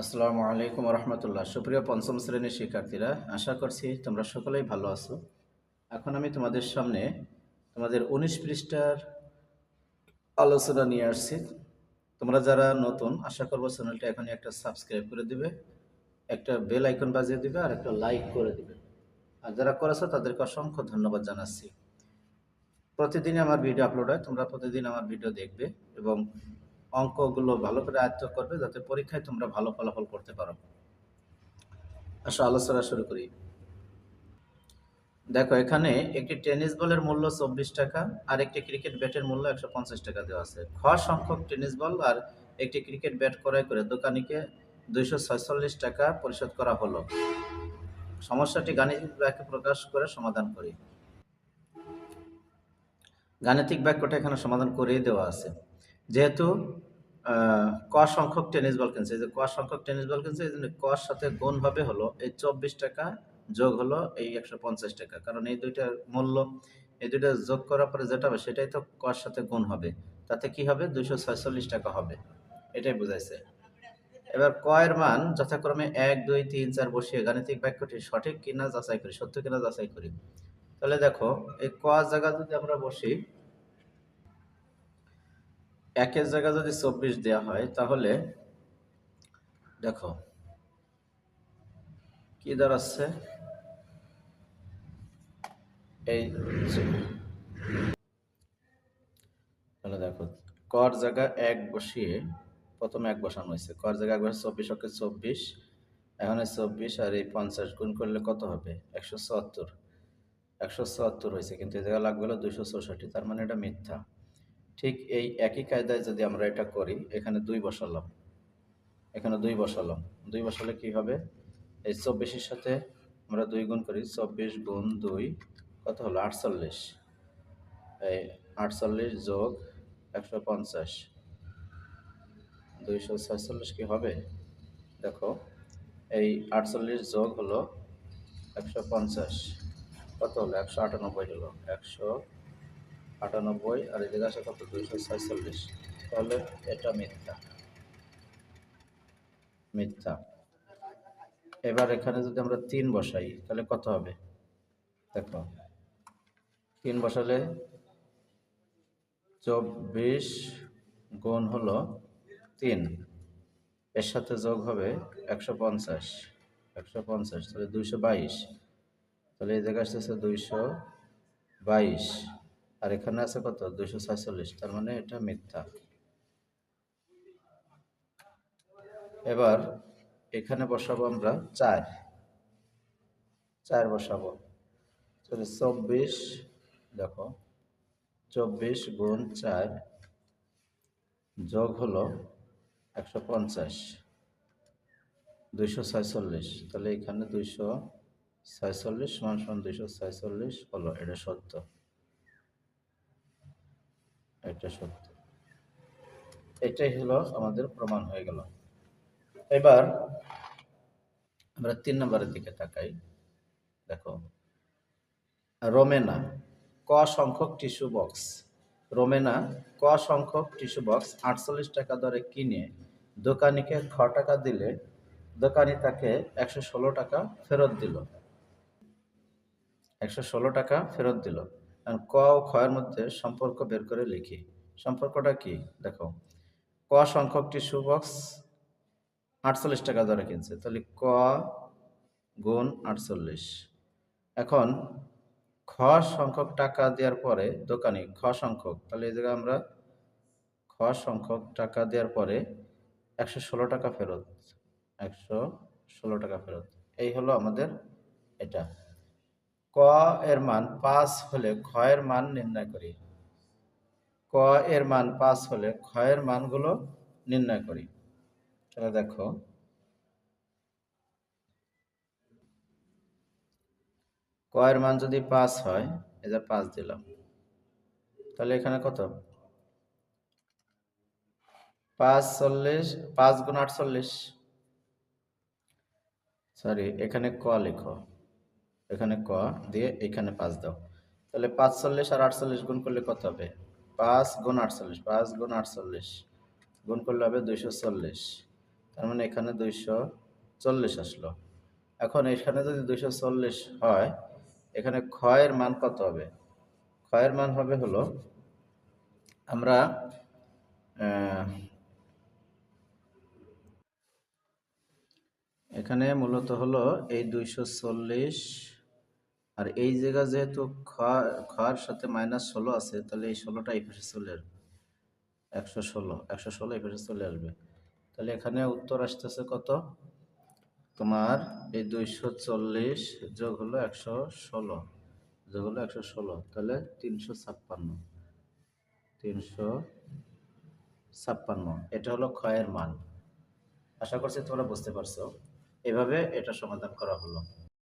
আসসালামু আলাইকুম রহমতুল্লাহ। সুপ্রিয় পঞ্চম শ্রেণীর শিক্ষার্থীরা, আশা করছি তোমরা সকলেই ভালো আছো। এখন আমি তোমাদের সামনে তোমাদের 19 পৃষ্ঠার আলোচনা নিয়ে আসছি। তোমরা যারা নতুন, আশা করবো চ্যানেলটা এখনই একটা সাবস্ক্রাইব করে দিবে, একটা বেল আইকন বাজিয়ে দিবে আর একটা লাইক করে দিবে। আর যারা করেছো তাদেরকে অসংখ্য ধন্যবাদ জানাচ্ছি। প্রতিদিন আমার ভিডিও আপলোড হয়, তোমরা প্রতিদিন আমার ভিডিও দেখবে এবং অঙ্কগুলো ভালো করে আয়ত্ত করবে যাতে পরীক্ষায় তোমরা ভালো ফলাফল করতে পারো। আসো আলোচনা শুরু করি। দেখো, এখানে একটি টেনিস বলের মূল্য 24 টাকা আর একটি ক্রিকেট ব্যাটের মূল্য 150 টাকা দেওয়া আছে। খ সংখ্যক টেনিস বল আর একটি ক্রিকেট ব্যাট ক্রয় করে দোকানিকে 246 টাকা পরিশোধ করা হলো। সমস্যাটি গাণিতিক বাক্যে প্রকাশ করে সমাধান করি। গাণিতিক বাক্যটা এখানে সমাধান করেই দেওয়া আছে। যেহেতু ক সংখ্যক টেনিস বল কিনছে, এই যে ক সংখ্যক টেনিস বল কিনছে, এই জন্য কর সাথে গুণ ভাবে হলো এই 24 টাকা যোগ হলো এই 150 টাকা, কারণ এই দুইটার মূল্য, এই দুইটা যোগ করার পরে যেটা হবে সেটাই তো কর সাথে গুণ হবে, তাতে কি হবে 246 টাকা হবে, এটাই বুঝাইছে। এবার ক এর মান যথাক্রমে 1, 2, 3, 4 বসিয়ে গাণিতিক বাক্যটি সঠিক কিনা যাচাই করি, সত্য কিনা যাচাই করি। তাহলে দেখো, এই ক জায়গা যদি আমরা বসি, একের জায়গা যদি 24 দেওয়া হয় তাহলে দেখো কি দাঁড়াচ্ছে, এই তাহলে দেখো, কর জায়গা 1 বসিয়ে, প্রথমে 1 বসানো হয়েছে, কর জায়গা 1 বসে 24 অক্ষে 24, এখানে 24 আর এই 50 গুণ করলে কত হবে 174, 174 হয়েছে, কিন্তু এই জায়গা লাগবে হলো 264, তার মানে এটা মিথ্যা। ঠিক এই একই কায়দায় যদি আমরা এটা করি, এখানে 2 বসালাম, এখানে 2 বসালাম, 2 বসালে কি হবে, এই 24-এর সাথে আমরা 2 গুণ করি, 24 গুণ 2 কত হলো 48, এই 48 যোগ 150, 246 কি হবে, দেখো এই 48 যোগ হলো 150 কত হলো 198 হলো, 198 আর এই জায়গায় আসে কত 246, তাহলে এটা মিথ্যা, মিথ্যা। এবার এখানে যদি আমরা 3 বসাই তাহলে কত হবে, দেখো 3 বসালে 24 গুণ হলো 3, এর সাথে যোগ হবে 150, 150 তাহলে 222, তাহলে এই জায়গায় আসতেছে 222 আর এখানে আছে কত 246, তার মানে এটা মিথ্যা। এবার এখানে বসাবো আমরা 4, 4 বসাবো, তাহলে 24, দেখো 24 গুণ 4 যোগ হলো 150, 246, তাহলে এখানে 246 সমান সমান 246 হলো, এটা সত্য, এটা সত্য, এটাই হলো আমাদের প্রমাণ হয়ে গেল। এবার আমরা 3 নম্বরের দিকে তাকাই। দেখো, রোমেনা ক সংখ্যক টিস্যু বক্স, রোমেনা ক সংখ্যক টিস্যু বক্স 48 টাকা দরে কিনে দোকানিকে টাকা দিলে দোকানি তাকে 116 টাকা ফেরত দিল, 116 টাকা ফেরত দিল। এখন ক ও ক্ষয়ের মধ্যে সম্পর্ক বের করে লিখি। সম্পর্কটা কি, দেখো ক সংখ্যক টিস্যু বক্স 48 টাকা দরে কিনছে, তাহলে ক গুণ 48, এখন খ সংখ্যক টাকা দেওয়ার পরে দোকানি খ সংখ্যক, তাহলে এই জায়গায় আমরা খ সংখ্যক টাকা দেওয়ার পরে 116 টাকা ফেরত, 116 টাকা ফেরত, এই হলো আমাদের এটা। ক এর মান 5 হলে খ এর মান নির্ণয় করি, ক এর মান 5 হলে খ এর মানগুলো নির্ণয় করি। তাহলে দেখো, ক এর মান যদি 5 হয়, এই যে 5 দিলাম, তাহলে এখানে কত 5 5 গুণ 48, সরি এখানে ক লিখো, এখানে ক দিয়ে এখানে 5 দাও, তাহলে 45 আর 48 গুণ করলে কত হবে 5 গুণ 48, 5 গুণ 48 গুণ করলে হবে 240, তার মানে এখানে 240 আসলো। এখন এখানে যদি 240 হয়, এখানে ক্ষয়ের মান কত হবে? ক্ষয়ের মান হবে হলো, আমরা এখানে মূলত হলো এই 240, আর এই জায়গা যেহেতু ক্ষয়ের সাথে -16 আছে, তাহলে এই 16টা এই পাশে চলে আসবে। 116 এই পাশে চলে আসবে। তাহলে এখানে উত্তর আসতেছে কত? তোমার এই 240 যোগ হলো 116, যোগ হলো 116, তাহলে 356। 356, এটা হলো ক্ষয়ের মান। আশা করছি তোমরা বুঝতে পারছো। এভাবে এটা সমাধান করা হলো।